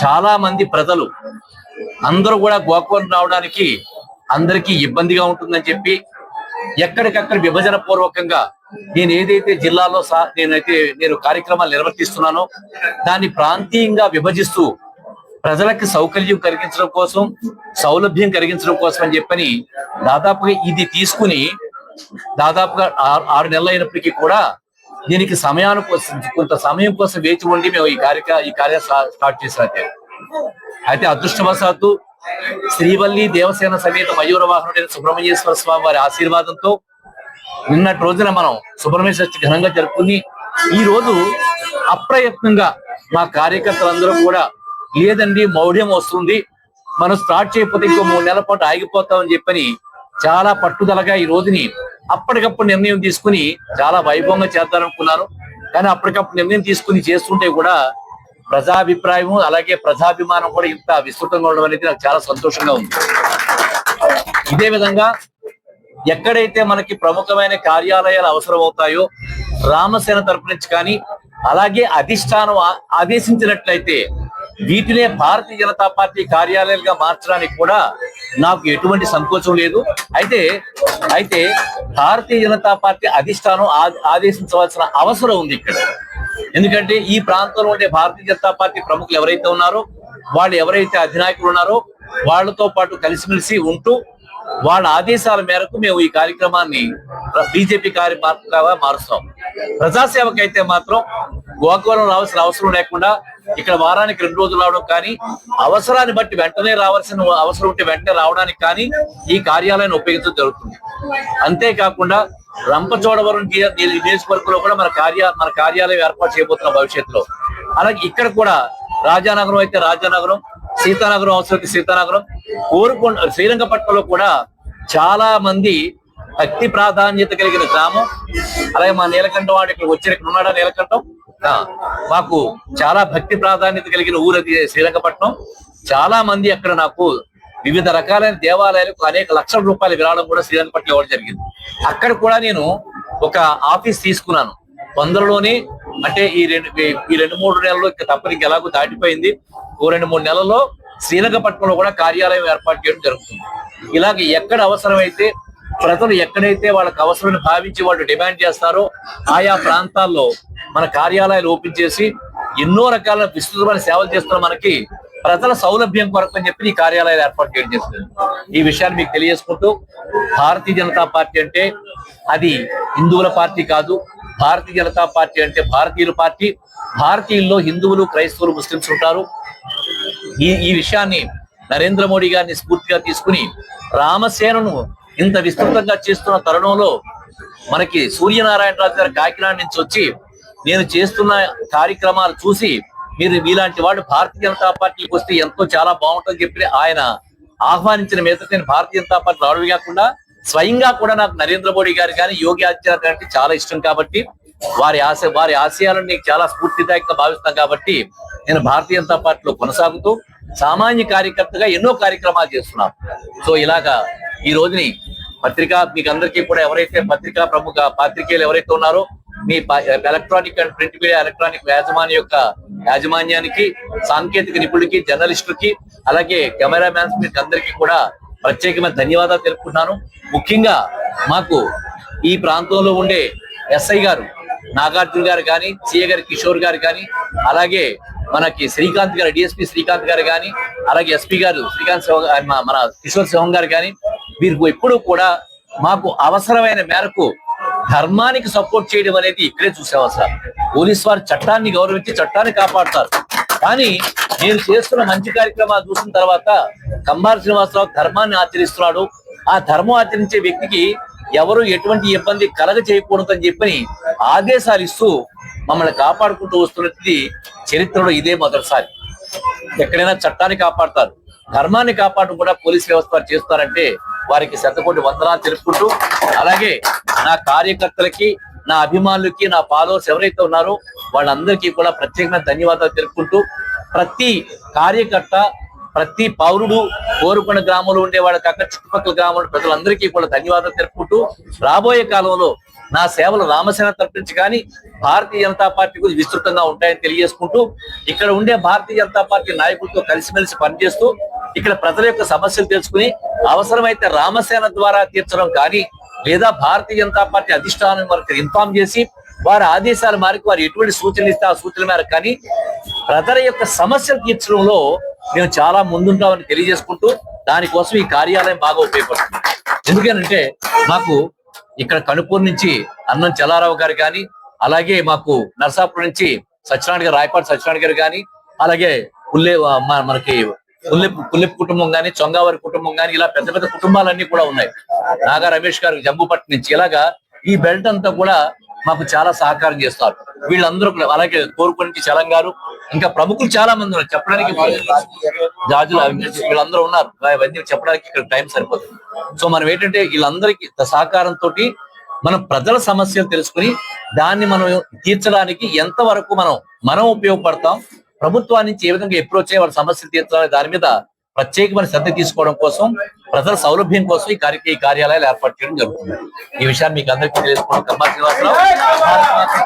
చాలా మంది ప్రజలు అందరూ కూడా గోకవరం రావడానికి అందరికీ ఇబ్బందిగా ఉంటుందని చెప్పి ఎక్కడికక్కడ విభజన పూర్వకంగా నేను ఏదైతే జిల్లాలో నేను కార్యక్రమాలు నిర్వర్తిస్తున్నానో దాన్ని ప్రాంతీయంగా విభజిస్తూ ప్రజలకు సౌకర్యం కలిగించడం కోసం, సౌలభ్యం కలిగించడం కోసం అని చెప్పని దాదాపుగా ఇది తీసుకుని దాదాపుగా 6 నెలలు అయినప్పటికీ కూడా దీనికి కొంత సమయం కోసం వేచి ఉండి మేము ఈ కార్య స్టార్ట్ చేసినట్టే. అయితే అదృష్టవశాత్తు శ్రీవల్లి దేవసేన సమేత మయూర వాహనుడైన సుబ్రహ్మణ్యేశ్వర స్వామి వారి ఆశీర్వాదంతో నిన్నటి రోజున మనం సుబ్రహ్మణ్య షష్ఠి ఘనంగా జరుపుకుని ఈ రోజు అప్రయత్నంగా మా కార్యకర్తలందరూ కూడా లేదండి మౌఢ్యం వస్తుంది, మనం స్టార్ట్ చేయకపోతే ఇంకో 3 నెలల పాటు ఆగిపోతామని చెప్పని చాలా పట్టుదలగా ఈ రోజుని అప్పటికప్పుడు నిర్ణయం తీసుకుని చాలా వైభవంగా చేద్దామనుకున్నాను. కానీ అప్పటికప్పుడు నిర్ణయం తీసుకుని చేస్తుంటే కూడా ప్రజాభిప్రాయం అలాగే ప్రజాభిమానం కూడా ఇంత విస్తృతంగా ఉండడం అనేది నాకు చాలా సంతోషంగా ఉంది. ఇదే విధంగా ఎక్కడైతే మనకి ప్రముఖమైన కార్యాలయాలు అవసరం అవుతాయో రామసేన తరపు నుంచి కానీ అలాగే అధిష్టానం ఆదేశించినట్లయితే వీటినే భారతీయ జనతా పార్టీ కార్యాలయాలుగా మార్చడానికి కూడా నాకు ఎటువంటి సంకోచం లేదు. అయితే భారతీయ జనతా పార్టీ అధిష్టానం ఆదేశించవలసిన అవసరం ఉంది ఇక్కడ. ఎందుకంటే ఈ ప్రాంతంలో ఉండే భారతీయ జనతా పార్టీ ప్రముఖులు ఎవరైతే ఉన్నారో వాళ్ళు ఎవరైతే అధినాయకులు ఉన్నారో వాళ్ళతో పాటు కలిసిమెలిసి ఉంటూ వాళ్ళ ఆదేశాల మేరకు మేము ఈ కార్యక్రమాన్ని బీజేపీ కార్యక్రమంగా మారుస్తాం. ప్రజాసేవకైతే మాత్రం గోకవరం రావాల్సిన అవసరం లేకుండా ఇక్కడ వారానికి 2 రోజులు రావడం కానీ అవసరాన్ని బట్టి వెంటనే రావాల్సిన అవసరం ఉంటే వెంటనే రావడానికి కానీ ఈ కార్యాలయాన్ని ఉపయోగించడం జరుగుతుంది. అంతేకాకుండా రంపచోడవరం నియోజకవర్గంలో కూడా మన కార్యాలయం ఏర్పాటు చేయబోతున్న భవిష్యత్తులో. అలాగే ఇక్కడ కూడా రాజానగరం అయితే రాజానగరం, సీతానగరం అవసరం సీతానగరం, శ్రీరంగపట్నంలో కూడా చాలా మంది భక్తి ప్రాధాన్యత కలిగిన గ్రామం. అలాగే మా నీలకంఠం వాడు ఇక్కడ ఉన్నాడా నీలకంఠం, మాకు చాలా భక్తి ప్రాధాన్యత కలిగిన ఊరది శ్రీరంగపట్నం. చాలా మంది అక్కడ నాకు వివిధ రకాలైన దేవాలయాలకు అనేక లక్షల రూపాయల విరాళం కూడా శ్రీరంగపట్నం ఇవ్వడం జరిగింది. అక్కడ కూడా నేను ఒక ఆఫీస్ తీసుకున్నాను తొందరలోనే. అంటే ఈ 2-3 నెలల్లో తప్పని ఎలాగో దాటిపోయింది. 2-3 నెలల్లో శ్రీరంగపట్నంలో కూడా కార్యాలయం ఏర్పాటు చేయడం జరుగుతుంది. ఇలాగ ఎక్కడ అవసరమైతే ప్రజలు ఎక్కడైతే వాళ్ళకి అవసరమని భావించి వాళ్ళు డిమాండ్ చేస్తారో ఆయా ప్రాంతాల్లో మన కార్యాలయాలు ఓపెన్ చేసి ఎన్నో రకాల విస్తృతమైన సేవలు చేస్తున్న మనకి ప్రజల సౌలభ్యం కొరకు అని చెప్పి ఈ కార్యాలయాలు ఏర్పాటు చేయడం చేస్తుంది. ఈ విషయాన్ని మీకు తెలియజేసుకుంటూ భారతీయ జనతా పార్టీ అంటే అది హిందువుల పార్టీ కాదు. భారతీయ జనతా పార్టీ అంటే భారతీయుల పార్టీ. భారతీయుల్లో హిందువులు, క్రైస్తవులు, ముస్లింస్ ఉంటారు. ఈ విషయాన్ని నరేంద్ర మోడీ గారిని స్ఫూర్తిగా తీసుకుని రామసేనను ఇంత విస్తృతంగా చేస్తున్న తరుణంలో మనకి సూర్యనారాయణరాజు గారు కాకినాడ నుంచి వచ్చి నేను చేస్తున్న కార్యక్రమాలు చూసి మీలాంటి వాడు భారతీయ జనతా పార్టీకి వస్తే ఎంతో చాలా బాగుంటుందని చెప్పి ఆయన ఆహ్వానించిన మీద నేను భారతీయ జనతా పార్టీ రావడమే కాకుండా స్వయంగా కూడా నాకు నరేంద్ర మోడీ గారు కానీ యోగి ఆదిత్యనాథ్ గారు అంటే చాలా ఇష్టం కాబట్టి వారి ఆశయాలను నేను చాలా స్ఫూర్తిదాయకంగా భావిస్తాను కాబట్టి నేను భారతీయ జనతా పార్టీలో కొనసాగుతూ సామాన్య కార్యకర్తగా ఎన్నో కార్యక్రమాలు చేస్తున్నాను. సో ఇలాగా ఈ రోజుని మీకు అందరికీ కూడా ఎవరైతే ప్రముఖ పాత్రికేయులు ఎవరైతే ఉన్నారో మీ electronic and print media electronic యాజమాన్యానికి, సాంకేతిక నిపుణులకి, జర్నలిస్టులకి, అలాగే కెమెరామ్యాన్స్ మీకు అందరికీ కూడా ప్రత్యేకమైన ధన్యవాదాలు తెలుపుకుంటున్నాను. ముఖ్యంగా మాకు ఈ ప్రాంతంలో ఉండే ఎస్ఐ గారు నాగార్జున గారు కానీ, సిఏ గారు కిషోర్ గారు కానీ, అలాగే మనకి శ్రీకాంత్ గారు డిఎస్పీ శ్రీకాంత్ గారు కానీ, అలాగే ఎస్పీ గారు మన కిషోర్ శివం గారు కానీ వీరికి ఎప్పుడు కూడా మాకు అవసరమైన మేరకు ధర్మానికి సపోర్ట్ చేయడం అనేది ఇక్కడే చూసావా సార్. పోలీసు వారు చట్టాన్ని గౌరవించి చట్టాన్ని కాపాడుతారు. కానీ నేను చేస్తున్న మంచి కార్యక్రమాలు చూసిన తర్వాత కంబార శ్రీనివాసరావు ధర్మాన్ని ఆచరిస్తున్నాడు. ఆ ధర్మం ఆచరించే వ్యక్తికి ఎవరు ఎటువంటి ఇబ్బంది కలగ చేయకూడదని చెప్పని ఆదేశాలు ఇస్తూ మమ్మల్ని కాపాడుకుంటూ వస్తున్నది చరిత్రలో ఇదే మొదటిసారి. ఎక్కడైనా చట్టాన్ని కాపాడతారు, ధర్మాన్ని కాపాడడం కూడా పోలీస్ వ్యవస్థ చేస్తారంటే వారికి శతకోటి వందనాలు తెలుపుకుంటూ, అలాగే నా కార్యకర్తలకి, నా అభిమానులకి, నా ఫాలోవర్స్ ఎవరైతే ఉన్నారో వాళ్ళందరికీ కూడా ప్రత్యేకమైన ధన్యవాదాలు తెలుపుకుంటూ ప్రతి కార్యకర్త ప్రతి పౌరుడు కోరుకున్న గ్రామంలో ఉండే వాళ్ళ కాక చుట్టుపక్కల గ్రామంలో ప్రజలందరికీ కూడా ధన్యవాదాలు తెలుపుకుంటూ రాబోయే కాలంలో నా సేవలు రామసేన తరపు నుంచి కానీ భారతీయ జనతా పార్టీ గురించి విస్తృతంగా ఉంటాయని తెలియజేసుకుంటూ ఇక్కడ ఉండే భారతీయ జనతా పార్టీ నాయకులతో కలిసిమెలిసి పనిచేస్తూ ఇక్కడ ప్రజల యొక్క సమస్యలు తెలుసుకుని అవసరమైతే రామసేన ద్వారా తీర్చడం కానీ లేదా భారతీయ జనతా పార్టీ అధిష్టానం వరకు ఇన్ఫార్మ్ చేసి వారి ఆదేశాల మేరకు వారు ఎటువంటి సూచనలు ఇస్తే ఆ సూచనల మేరకు కానీ ప్రజల యొక్క సమస్యలు తీర్చడంలో మేము చాలా ముందుంటామని తెలియజేసుకుంటూ దానికోసం ఈ కార్యాలయం బాగా ఉపయోగపడుతుంది. ఎందుకనంటే మాకు ఇక్కడ కనుపూర్ నుంచి అన్నం చల్లారావు గారు కానీ అలాగే మాకు నర్సాపురం నుంచి సత్యనారాయణ గారు రాయపాటి సత్యనారాయణ గారు కానీ అలాగే మనకి పుల్లెప్ కుటుంబం కానీ చొంగావారి కుటుంబం కానీ ఇలా పెద్ద పెద్ద కుటుంబాలన్నీ కూడా ఉన్నాయి. నాగా రమేష్ గారు జంబుపట్నం నుంచి ఇలాగా ఈ బెల్ట్ అంతా కూడా మాకు చాలా సహకారం చేస్తారు. వీళ్ళందరూ కూడా అలాగే కోరుకు నుంచి చలం గారు ఇంకా ప్రముఖులు చాలా మంది ఉన్నారు చెప్పడానికి జాజులు వీళ్ళందరూ ఉన్నారు. అవన్నీ చెప్పడానికి ఇక్కడ టైం సరిపోతుంది. సో మనం ఏంటంటే వీళ్ళందరికీ సహకారంతో మనం ప్రజల సమస్యలు తెలుసుకుని దాన్ని మనం తీర్చడానికి ఎంతవరకు మనం ఉపయోగపడతాం, ప్రభుత్వాన్ని నుంచి ఏ విధంగా అప్రోచ్ అయ్యే వాళ్ళ సమస్యలు తీర్చాలని దాని మీద ప్రత్యేకమైన శ్రద్ధ తీసుకోవడం కోసం ప్రజల సౌలభ్యం కోసం ఈ కార్యాలయాలు ఏర్పాటు చేయడం జరుగుతుంది. ఈ విషయాన్ని మీకు అందరికీ తెలుసుకోవడం కమ్మా శ్రీనివాసరావు.